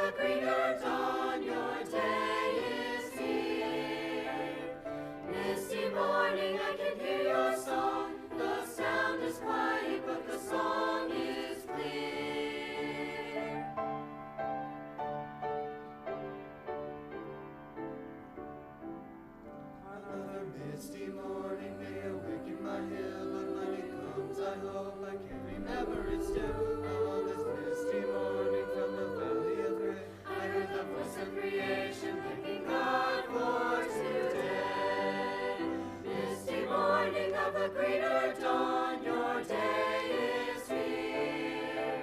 a greener dawn, your day is here. Misty morning, I can hear your song. The sound is quiet, but the song is clear. Another misty morning may awaken my hill, but when it comes, I hope I can remember it still. Oh, this misty morning from the valley of gray, I heard the voice of creation thanking God for today. Misty morning of a greener dawn, your day is here.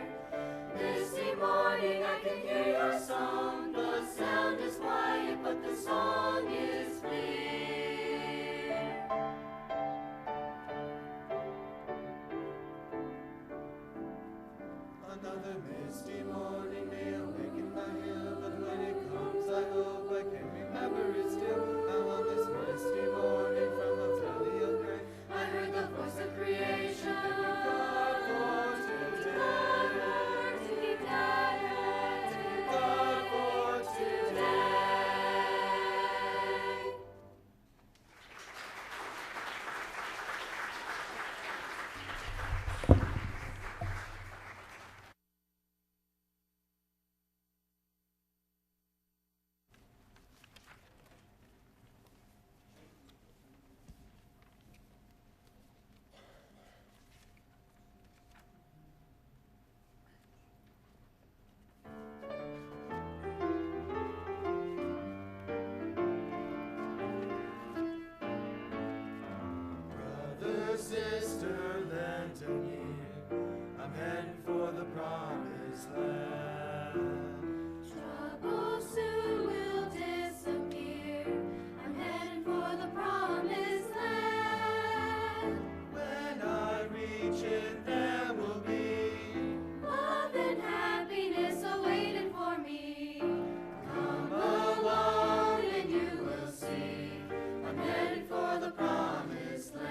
Misty morning, I can hear your song. The sound is quiet, but the song is clear. Another misty morning may awaken my hill, but when it comes, I hope I can remember it still. Now on this misty morning from the valley of gray, I heard the voice of creation thanking God for today. God for today. Brother, sister, lend an ear. I'm heading for the promised land. Trouble soon will disappear. I'm heading for the promised land. When I reach it, there will be love and happiness awaiting for me. Come along and you will see. I'm heading for the promised land.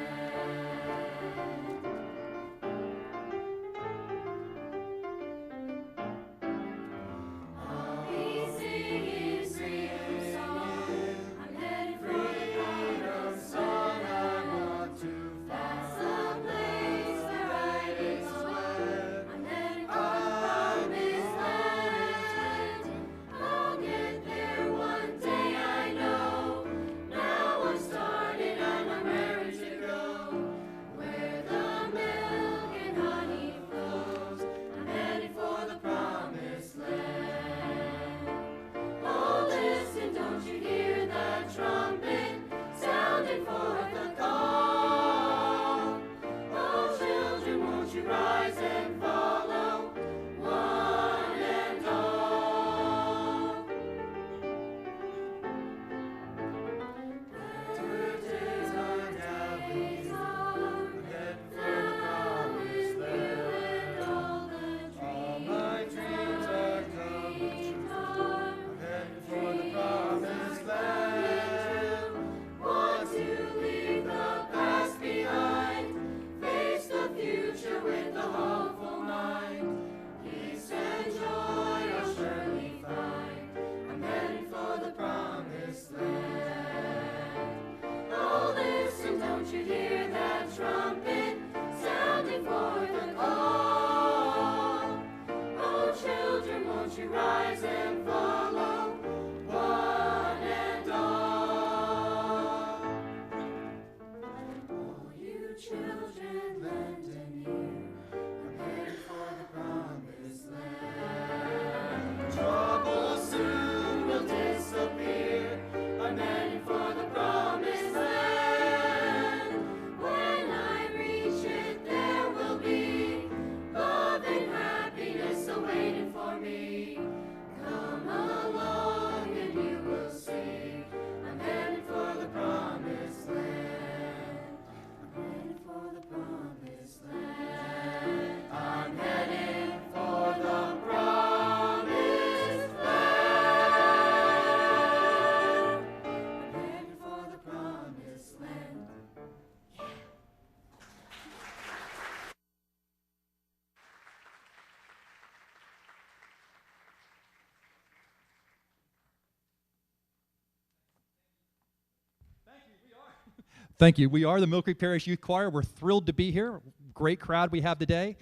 Thank you. We are the Mill Creek Parish Youth Choir. We're thrilled to be here. Great crowd we have today.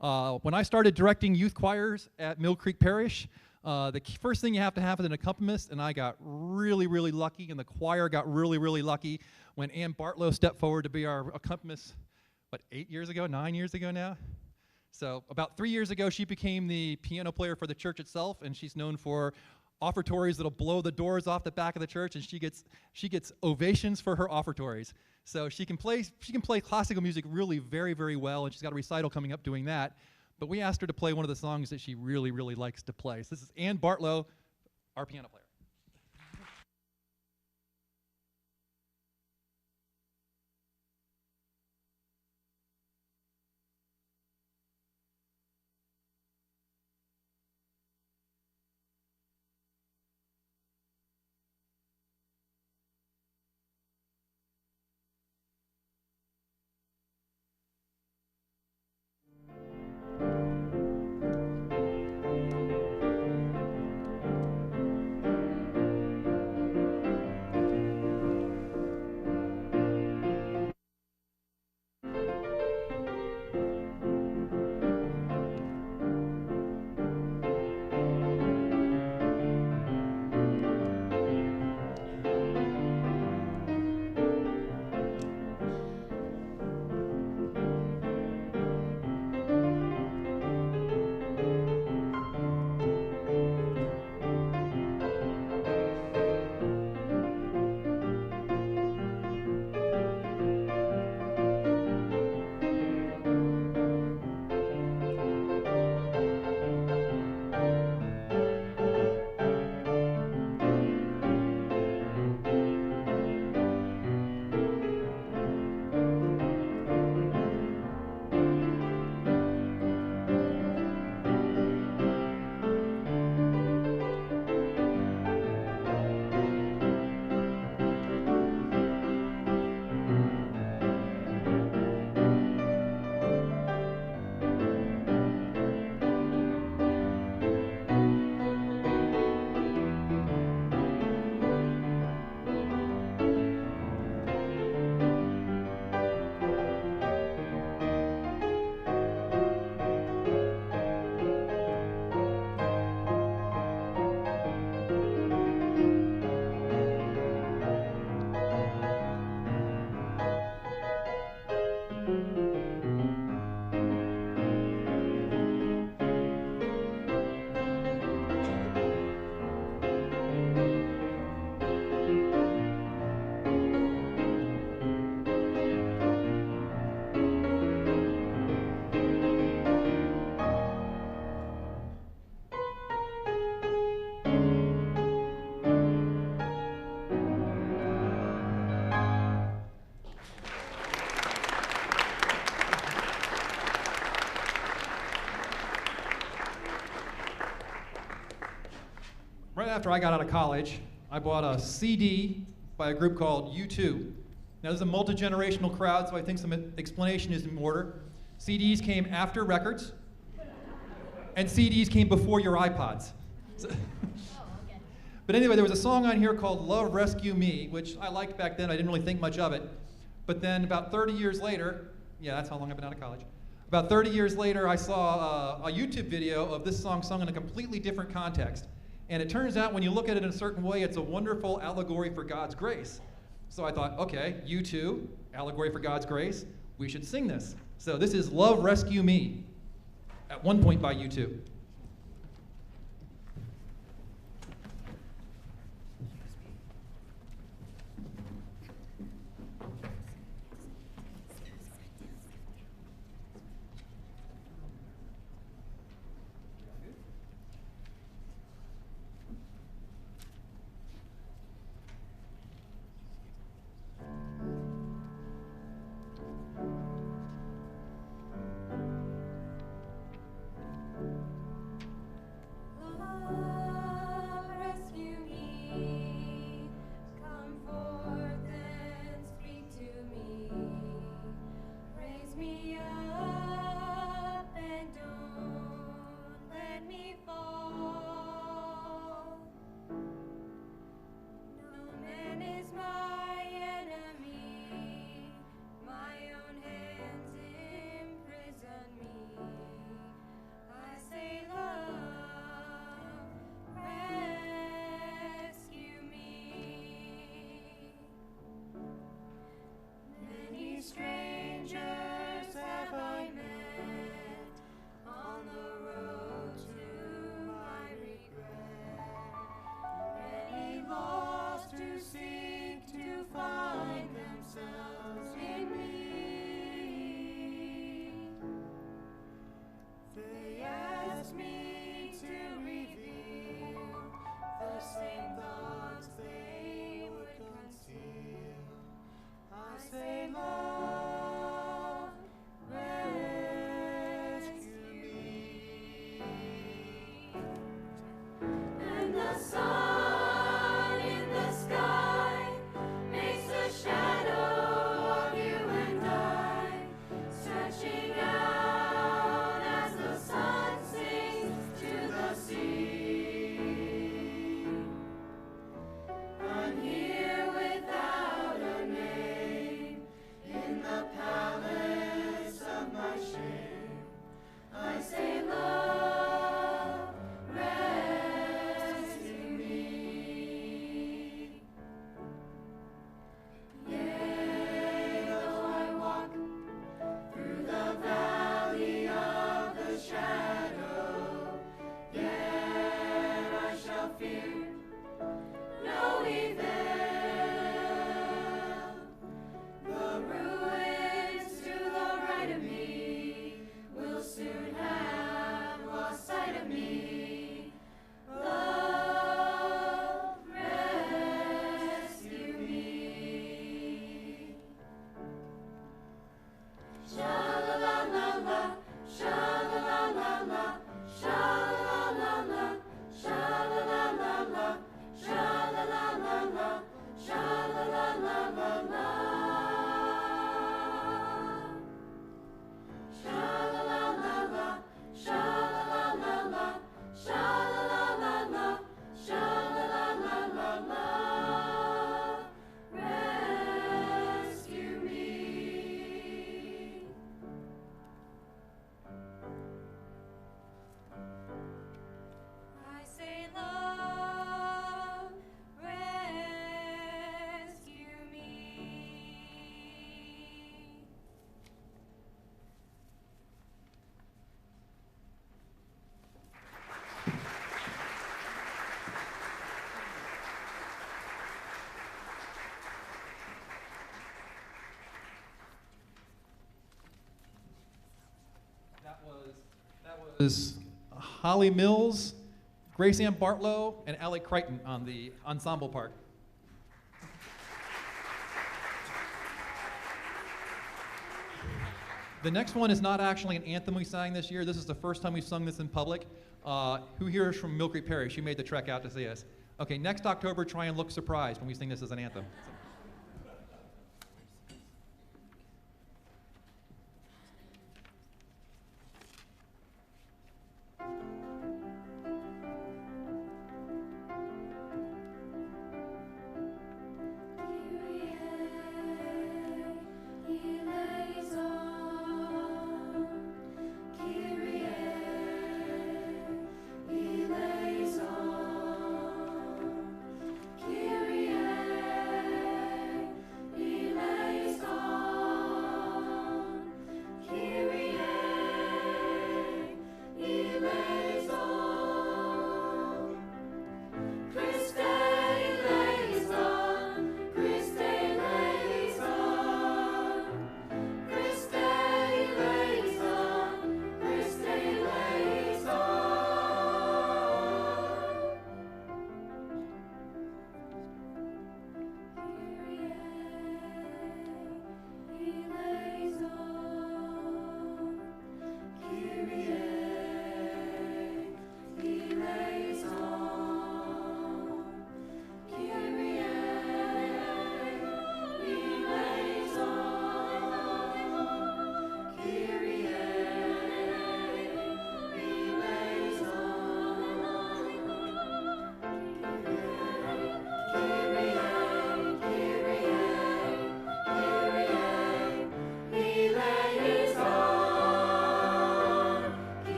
When I started directing youth choirs at Mill Creek Parish, the first thing you have to have is an accompanist, and I got really, really lucky, and the choir got really, really lucky when Ann Bartlow stepped forward to be our accompanist, 8 years ago, 9 years ago now? So about 3 years ago, she became the piano player for the church itself, and she's known for offertories that'll blow the doors off the back of the church, and she gets ovations for her offertories. So she can play classical music really very, very well, and she's got a recital coming up doing that. But we asked her to play one of the songs that she really, really likes to play. So this is Ann Bartlow, our piano player. Right after I got out of college, I bought a CD by a group called U2. Now, this is a multi-generational crowd, so I think some explanation is in order. CDs came after records, and CDs came before your iPods. So but anyway, there was a song on here called Love Rescue Me, which I liked back then. I didn't really think much of it. But then about 30 years later, yeah, that's how long I've been out of college. About 30 years later, I saw a YouTube video of this song sung in a completely different context. And it turns out when you look at it in a certain way, it's a wonderful allegory for God's grace. So I thought, okay, U2, allegory for God's grace, we should sing this. So this is Love Rescue Me, at one point by U2. strangers have I met on the road to my regret. Many lost who seek to find themselves in me. They ask me to reveal the same thoughts they would conceal. I say, love, rescue me. And the sun in the sky makes a shadow of you and I, stretching out as the sun sings to the sea. I'm here without a name in the palace of my shame. I say, love, rescue me. Yea, though I walk through the valley of the shadow, yet I shall fear no evil. The ruins to the right of me will soon have lost sight of me. Love, rescue me. Sha-la-la-la-la, sha-la-la-la-la, sha-la-la-la-la, sha-la-la-la-la, sha-la-la-la-la, sha-la-la-la-la-la. Sha-la-la-la-la, sha-la-la-la-la, sha-la-la-la-la, sha-la-la-la-la-la. Rescue me. I say, love, rescue me. That was Holly Mills, Grace Ann Bartlow, and Allie Crichton on the ensemble part. The next one is not actually an anthem we sang this year. This is the first time we've sung this in public. Who here is from Mill Creek Parish? You made the trek out to see us. Okay, next October, try and look surprised when we sing this as an anthem. Kyrie,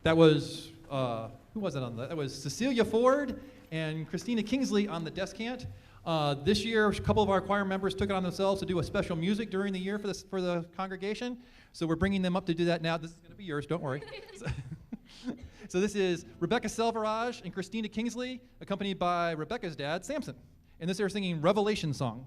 That was, who was it on that? That was Cecilia Ford and Christina Kingsley on the descant. This year, a couple of our choir members took it on themselves to do a special music during the year for the congregation. So we're bringing them up to do that now. This is going to be yours, don't worry. So this is Rebecca Selvaraj and Christina Kingsley, accompanied by Rebecca's dad, Samson. And this they're singing Revelation Song.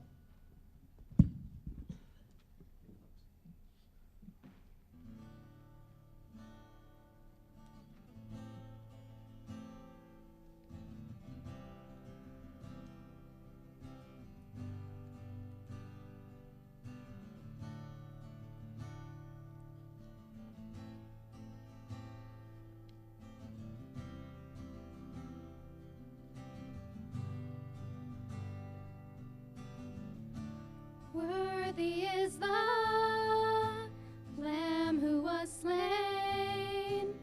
Worthy is the Lamb who was slain.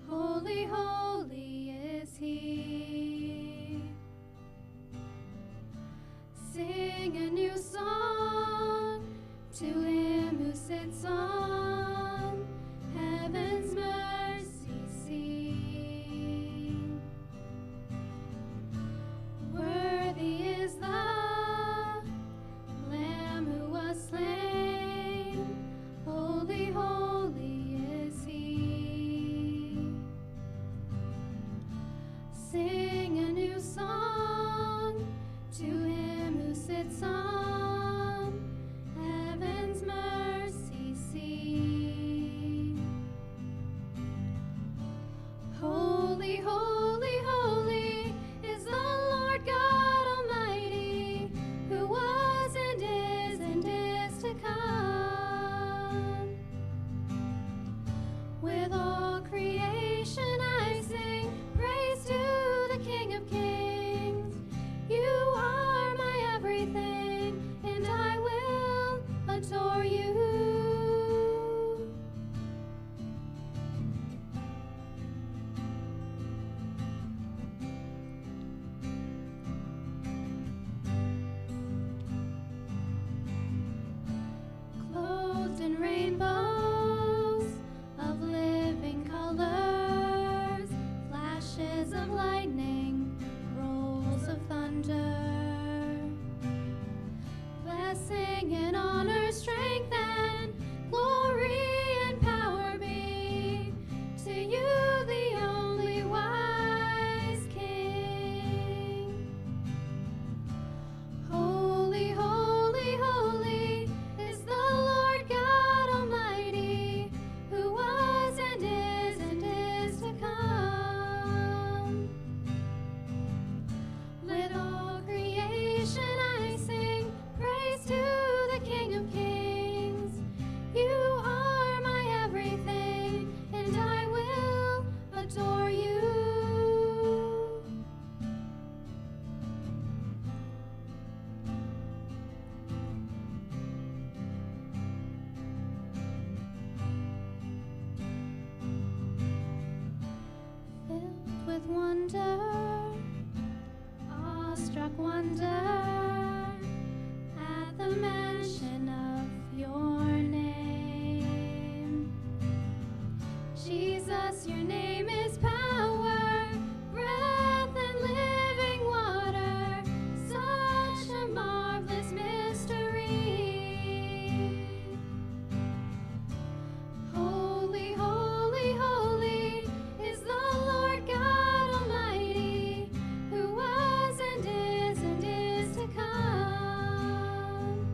Holy, holy is he. Sing a new song to him who sits on heaven's mercy seat. Worthy is the Lamb who was slain, holy, holy is he. Sing a new song to him who sits on heaven's mercy seat. Holy, holy, holy is the Lord God Almighty, who was and is to come. With all creation I sing praise to the King of Kings. You are my everything, and I will adore you. Clothed in rainbows of living colors, flashes of lightning, rolls of thunder. Blessing and honor, strength and glory and power be to you, the only wise King. Holy, holy, holy is the Lord God Almighty, who was and is to come. With all creation I sing praise to the King of Kings. You are my everything, and I will adore you. Filled with wonder, awestruck wonder, at the mention of your name. Jesus, your name is power, breath and living water, such a marvelous mystery. Holy, holy, holy is the Lord God Almighty, who was and is to come.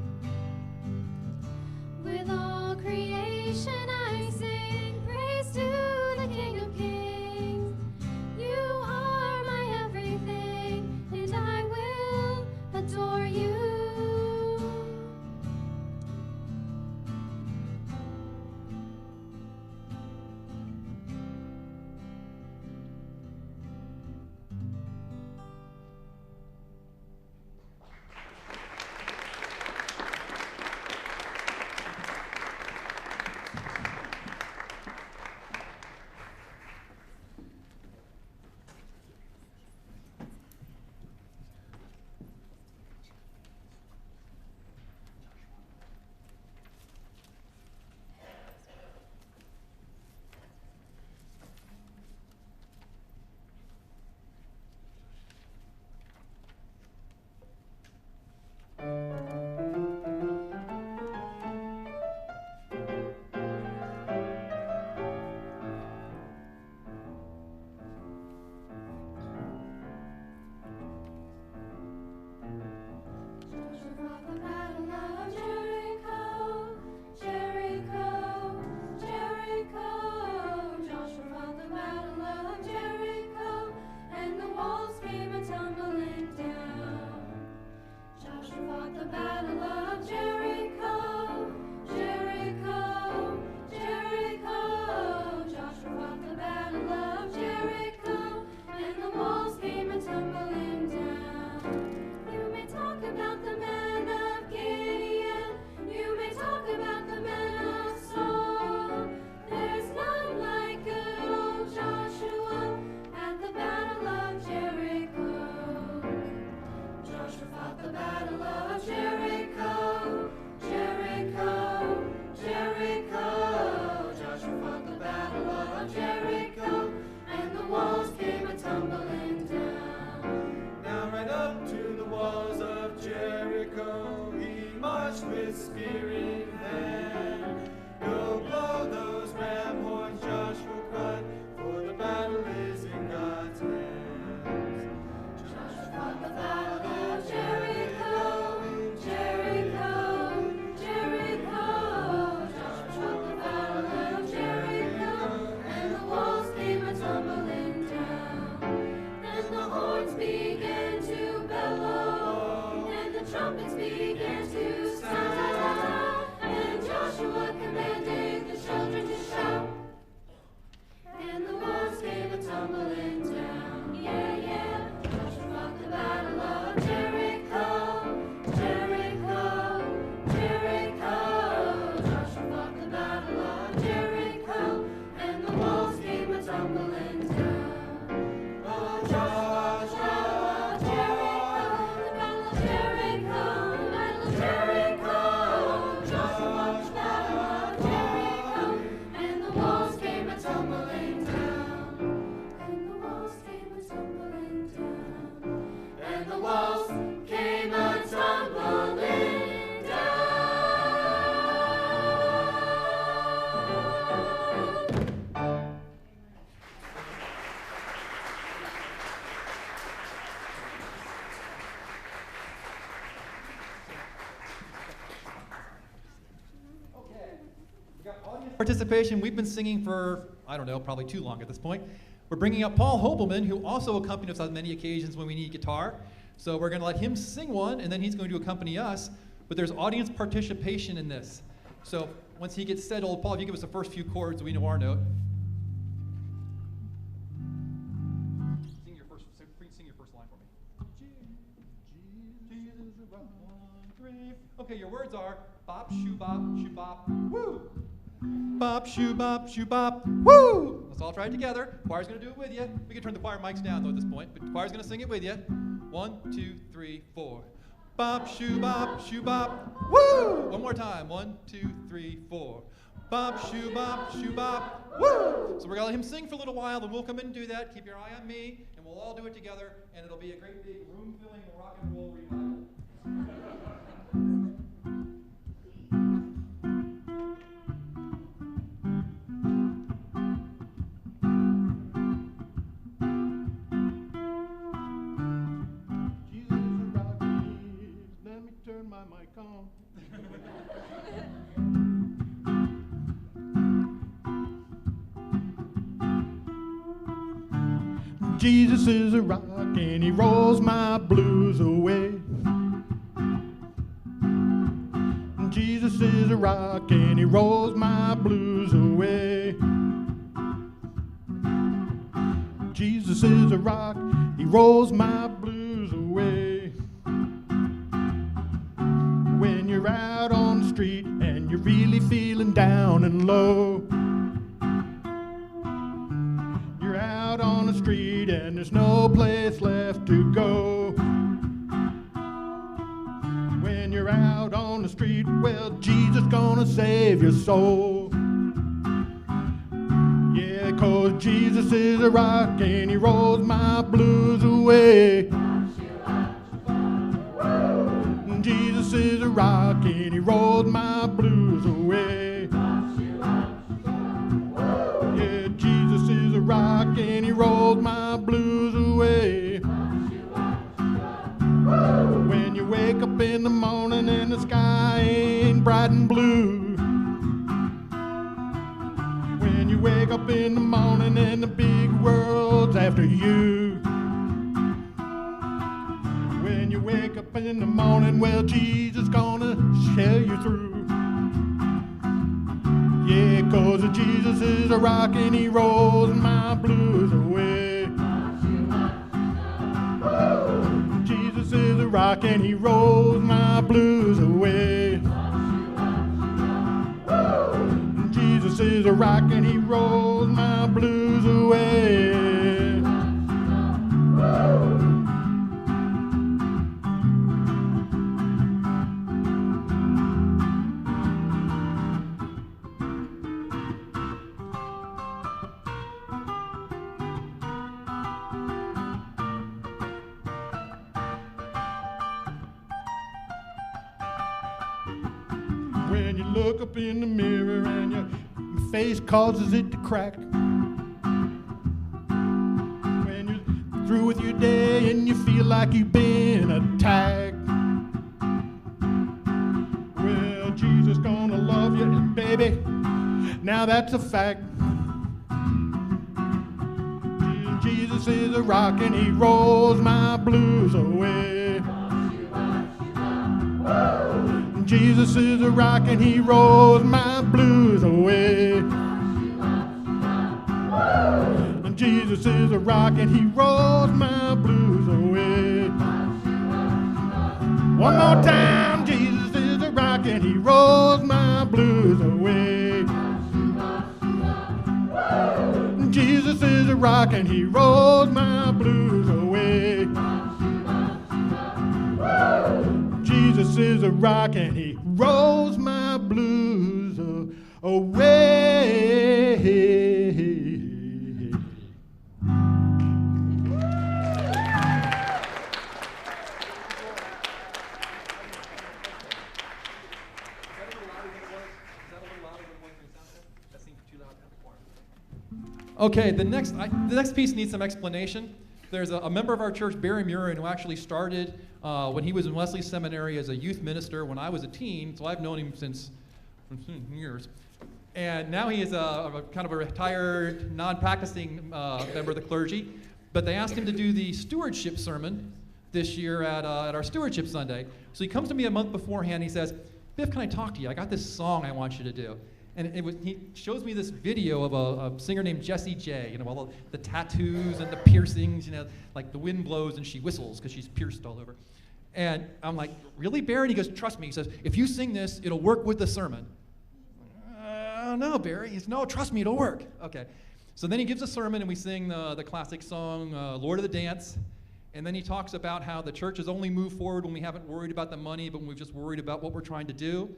participation, we've been singing for, I don't know, probably too long at this point. We're bringing up Paul Hopelman, who also accompanied us on many occasions when we need guitar. So we're going to let him sing one, and then he's going to accompany us. But there's audience participation in this. So once he gets settled, Paul, if you give us the first few chords, we know our note. Sing your first line for me. Okay, your words are bop, shoo, bop, woo. Bop, shoo, bop, woo. Let's all try it together. Choir's going to do it with you. We can turn the choir mics down, though, at this point. But the choir's going to sing it with you. 1, 2, 3, 4. Bop, shoo, bop, woo. One more time. 1, 2, 3, 4. Bop, shoo, bop, woo. So we're going to let him sing for a little while, then we'll come in and do that. Keep your eye on me, and we'll all do it together, and it'll be a great big room-filling rock and roll revival. Turn my mic on. Jesus is a rock and he rolls my blues away. Jesus is a rock and he rolls my blues away. Jesus is a rock, he rolls my blues away. When you're out on the street and you're really feeling down and low, you're out on the street and there's no place left to go. When you're out on the street, well, Jesus gonna save your soul. Yeah, 'cause Jesus is a rock and he rolls my blues away. Jesus is a rock and he rolls my blues away. Yeah, Jesus is a rock and he rolls my blues away. When you wake up in the morning and the sky ain't bright and blue. When you wake up in the morning and the big world's after you. When you wake up in the morning, well, Jesus gonna share you through. Yeah, 'cause Jesus is a rock and he rolls my blues away. Jesus is a rock and he rolls my blues away. Jesus is a rock and he rolls my blues away. When you look up in the mirror and your face causes it to crack. When you're through with your day and you feel like you've been attacked. Well, Jesus gonna love you, and baby, now that's a fact. Jesus is a rock and he rolls my blues away. Jesus is a rock and he rolls my blues away. Jesus is a rock and he rolls my blues away. One more time, Jesus is a rock and he rolls my blues away. Jesus is a rock and he rolls my blues away. Jesus is a rock and he rolls my blues away. Okay, the next piece needs some explanation. There's a member of our church, Barry Murin, who actually started when he was in Wesley Seminary as a youth minister when I was a teen, so I've known him since years. And now he is a kind of a retired, non-practicing member of the clergy. But they asked him to do the stewardship sermon this year at our Stewardship Sunday. So he comes to me a month beforehand. He says, "Biff, can I talk to you? I got this song I want you to do." And he shows me this video of a singer named Jessie J. You know, all the tattoos and the piercings. You know, like the wind blows and she whistles because she's pierced all over. And I'm like, "Really, Barry?" And he goes, "Trust me." He says, "If you sing this, it'll work with the sermon." No, Barry. He says, "No, trust me, it'll work." Okay. So then he gives a sermon, and we sing the classic song, Lord of the Dance. And then he talks about how the church has only moved forward when we haven't worried about the money, but when we've just worried about what we're trying to do.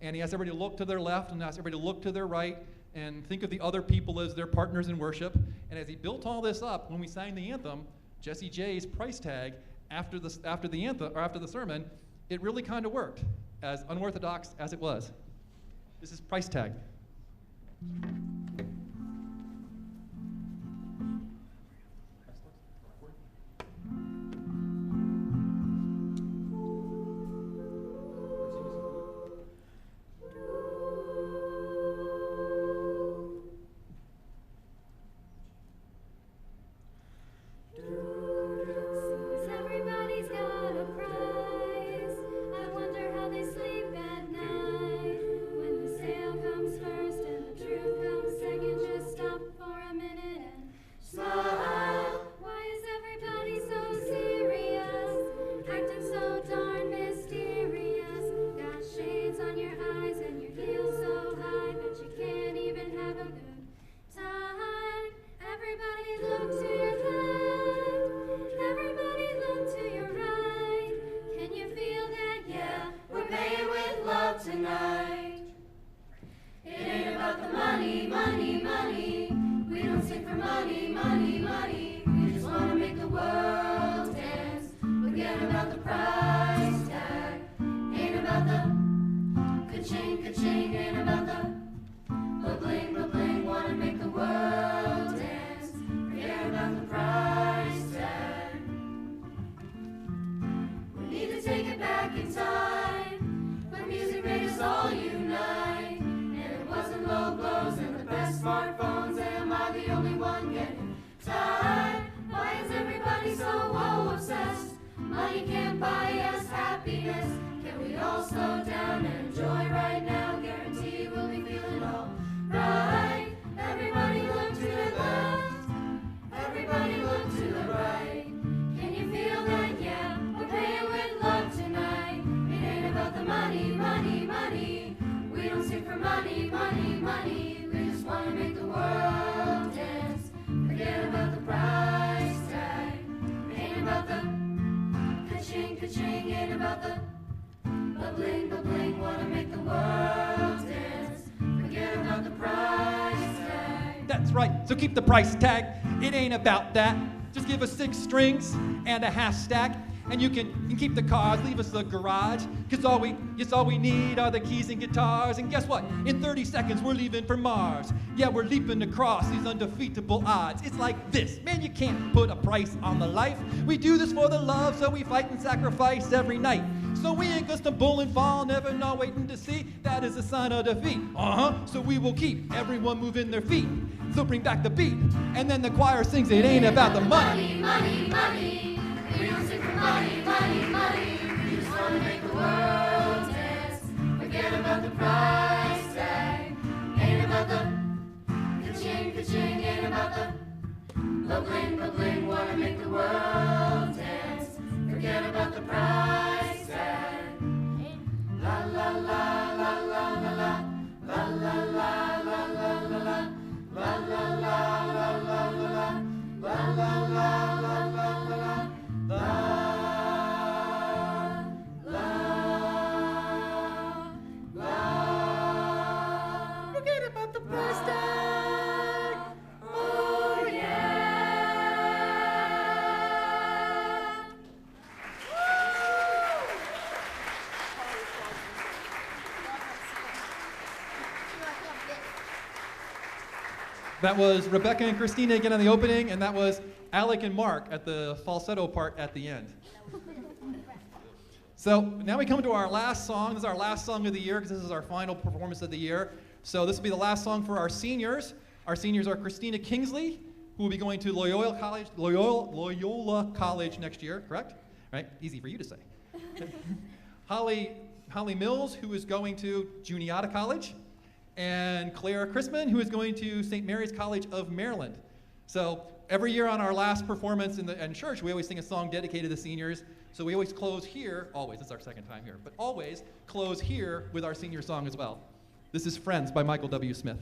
And he asks everybody to look to their left and asks everybody to look to their right and think of the other people as their partners in worship. And as he built all this up, when we sang the anthem, Jessie J's price tag after the anthem or after the sermon, it really kind of worked, as unorthodox as it was. This is price tag. Everybody's got a price. I wonder how they sleep at night. When the sale comes first and the truth comes second, just stop for a minute and smile. Why is everybody so serious? Acting so darn mysterious. Got shades on your eyes and your heels so high that you can't even have a good time. Everybody look to your left. Everybody look to your right. Can you feel that? Yeah, we're paying with love tonight. It ain't about the money, money, money. We don't sing for money, money, money. We just wanna make the world dance. Forget about the price tag. Ain't about the ka-ching, ka-ching. Ain't about the bling, bling. Wanna make the world dance. Forget about the price tag. We need to take it back in time, when music made us all unite. And it wasn't low blows and the best smartphones. Am I the only one getting tired? Why is everybody so obsessed? Money can't buy us happiness. Can we all slow down and enjoy right now? Guarantee we'll be feeling all right. Everybody look to the left. Everybody look to the right. Can you feel that? Yeah, we're paying with love tonight. It ain't about the money, money, money. We don't sing for money, money, money. We just wanna make the world dance. Forget about the price tag. Ain't about the ka-ching, ka-ching. Ain't about the bling, bling. Wanna make the world dance. Forget about the price tag. That's right, so keep the price tag. It ain't about that. Just give us 6 strings and a half stack, and you can keep the cars, leave us the garage, cause all we need are the keys and guitars. And guess what? In 30 seconds we're leaving for Mars. Yeah, we're leaping across these undefeatable odds. It's like this, man, you can't put a price on the life. We do this for the love, so we fight and sacrifice every night. So we ain't gonna stumble and fall, never not waiting to see. That is a sign of defeat. So we will keep everyone moving their feet. So bring back the beat, and then the choir sings, it ain't about the money. Money, money, money. We don't sing for money, money, money. We just wanna make the world dance. Forget about the price tag. Ain't about the ka-ching, ka-ching. Ain't about the bling, bling. Wanna make the world dance. Forget about the price tag. La la la la la la la. La la la la la la la. La la la la la la la. La la la la la la la. Forget about the price tag. Oh yeah. That was Rebecca and Christina again on the opening, and that was Alec and Mark at the falsetto part at the end. So now we come to our last song. This is our last song of the year because this is our final performance of the year. So this will be the last song for our seniors. Our seniors are Christina Kingsley, who will be going to Loyola College next year, correct? Right? Easy for you to say. Holly Mills, who is going to Juniata College, and Clara Chrisman, who is going to St. Mary's College of Maryland. So every year on our last performance in church, we always sing a song dedicated to the seniors. So we always close here, always, it's our second time here, but always close here with our senior song as well. This is Friends by Michael W. Smith.